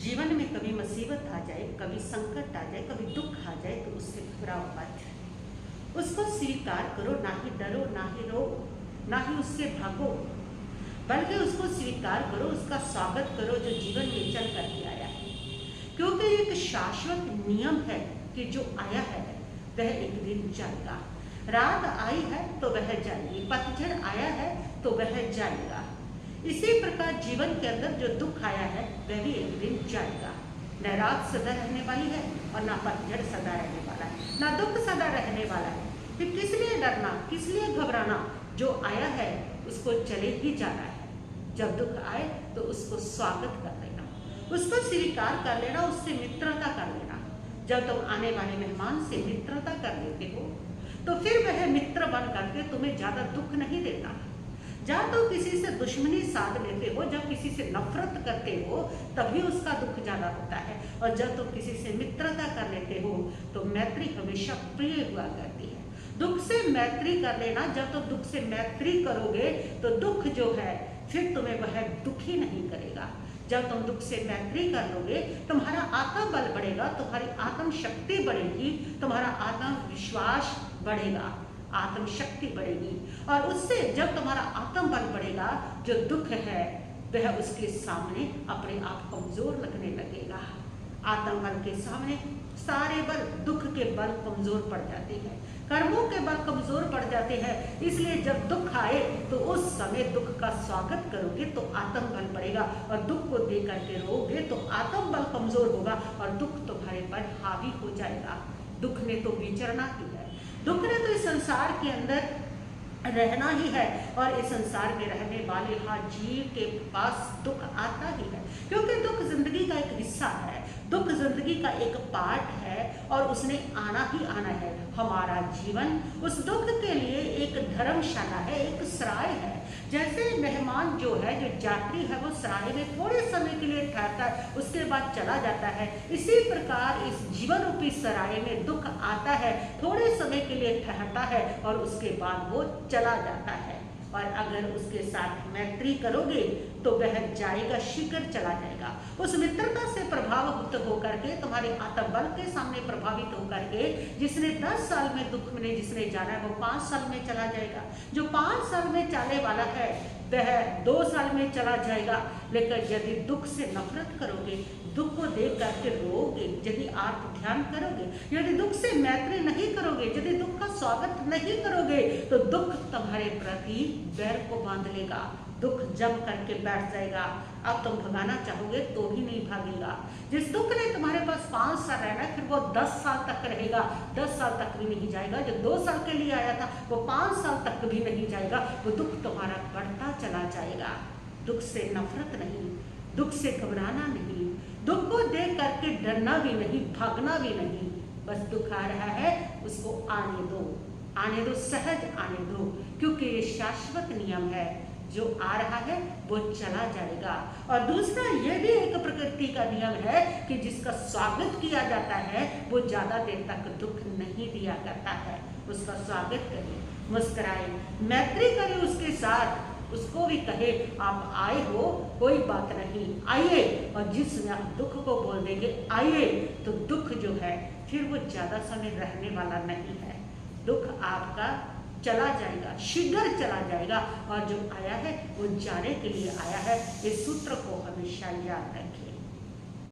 जीवन में कभी मुसीबत आ जाए, कभी संकट आ जाए, कभी दुख आ जाए तो उससे घबराओ मत। उसको स्वीकार करो, ना ही डरो, ना ही रो, ना ही उससे भागो, बल्कि उसको स्वीकार करो, उसका स्वागत करो जो जीवन में चल करके आया है। क्योंकि एक शाश्वत नियम है कि जो आया है वह एक दिन जाएगा। रात आई है तो वह जाएगी, पतझड़ आया है तो वह जाएगा। इसी प्रकार जीवन के अंदर जो दुख आया है वह भी एक दिन जाएगा। न रात सदा रहने वाली है और ना पतझड़ सदा रहने वाला है, ना दुख सदा रहने वाला है। फिर किस लिए डरना, किस लिए घबराना? जो आया है उसको चले ही जाना है। जब दुख आए तो उसको स्वागत कर लेना, उसको स्वीकार कर लेना, उससे मित्रता कर लेना। जब तुम आने वाले मेहमान से मित्रता कर लेते हो तो फिर वह मित्र बन करके तुम्हें ज्यादा दुख नहीं देता। जब तुम किसी से दुश्मनी साध लेते हो, जब किसी से नफरत करते हो, तभी उसका दुख ज्यादा होता है। और जब तुम किसी से मित्रता कर लेते हो तो मैत्री हमेशा प्रिय हुआ करती है। दुख से मैत्री कर लेना, जब तुम दुख से मैत्री करोगे तो दुख जो है फिर तुम्हें वह दुखी नहीं करेगा। जब तुम दुख से मैत्री कर लोगे तुम्हारा आत्म बल बढ़ेगा, तुम्हारी आत्म शक्ति बढ़ेगी, तुम्हारा आत्मविश्वास बढ़ेगा, आत्म शक्ति बढ़ेगी। और उससे जब तुम्हारा आत्म बल बढ़ेगा, जो दुख है वह उसके सामने अपने आप कमजोर लगने लगेगा। आत्म बल के सामने सारे बल, दुख के बल कमजोर पड़ जाते हैं, कर्मों के बल कमजोर पड़ जाते हैं। इसलिए जब दुख आए तो उस समय दुख का स्वागत करोगे तो आत्म बल बढ़ेगा, और दुख को देख करके रोगे तो आत्म बल कमजोर होगा और दुख तुम्हारे पर हावी हो जाएगा। दुख ने तो विचरना ही है, दुख ने तो इस संसार के अंदर रहना ही है, और इस संसार में रहने वाले हर जीव के पास दुख आता ही है। क्योंकि दुख जिंदगी का एक हिस्सा है, दुख जिंदगी का एक पार्ट है और उसने आना ही आना है। हमारा जीवन उस दुख के लिए एक धर्मशाला है, एक सराय है। जैसे मेहमान जो है, जो यात्री है, वो सराय में थोड़े समय के लिए ठहरता है, उसके बाद चला जाता है। इसी प्रकार इस जीवन रूपी सराय में दुख आता है, थोड़े समय के लिए ठहरता है और उसके बाद वो चला जाता है। और अगर उसके साथ मैत्री करोगे तो वह जाएगा, शीघ्र चला जाएगा। उस मित्रता से प्रभावित होकर के, तुम्हारे आत्मबल के सामने प्रभावित होकर के, जिसने 10 साल में दुख में जिसने जाना है वो 5 साल में चला जाएगा। जो 5 साल में चलने वाला है वह 2 साल में चला जाएगा। लेकिन यदि दुख से नफरत करोगे, दुख को देख करके रोओगे, यदि आप ध्यान करोगे, यदि दुख से मैत्री नहीं करोगे, यदि दुख का स्वागत नहीं करोगे तो दुख तुम्हारे प्रति बैर को बांध लेगा, दुख जम करके बैठ जाएगा। अब तुम भगाना चाहोगे तो भी नहीं भागेगा। जिस दुख ने तुम्हारे पास 5 साल रहना है, फिर वो 10 साल तक रहेगा, 10 साल तक भी नहीं जाएगा। जो 2 साल के लिए आया था वो 5 साल तक भी नहीं जाएगा। वो दुख तुम्हारा बढ़ता चला जाएगा। दुख से नफरत नहीं, दुख से घबराना नहीं, दुख को देख करके डरना भी नहीं, भागना भी नहीं। बस दुख आ रहा है, उसको आने दो, आने दो, सहज आने दो, क्योंकि ये शाश्वत नियम है। जो आ रहा है वो चला जाएगा। और दूसरा ये भी एक प्रकृति का नियम है कि जिसका स्वागत किया जाता है वो ज्यादा देर तक दुख नहीं दिया करता है। उसका स्वागत करें, मुस्कुराए, मैत्री करें उसके साथ, उसको भी कहे आप आए हो, कोई बात नहीं, आइए। और जिसमें आप दुख को बोल देंगे आइए, तो दुख जो है फिर वो ज्यादा समय रहने वाला नहीं है। दुख आपका चला जाएगा, शीघ्र चला जाएगा, और जो आया है वो जाने के लिए आया है। इस सूत्र को हमेशा याद रखें।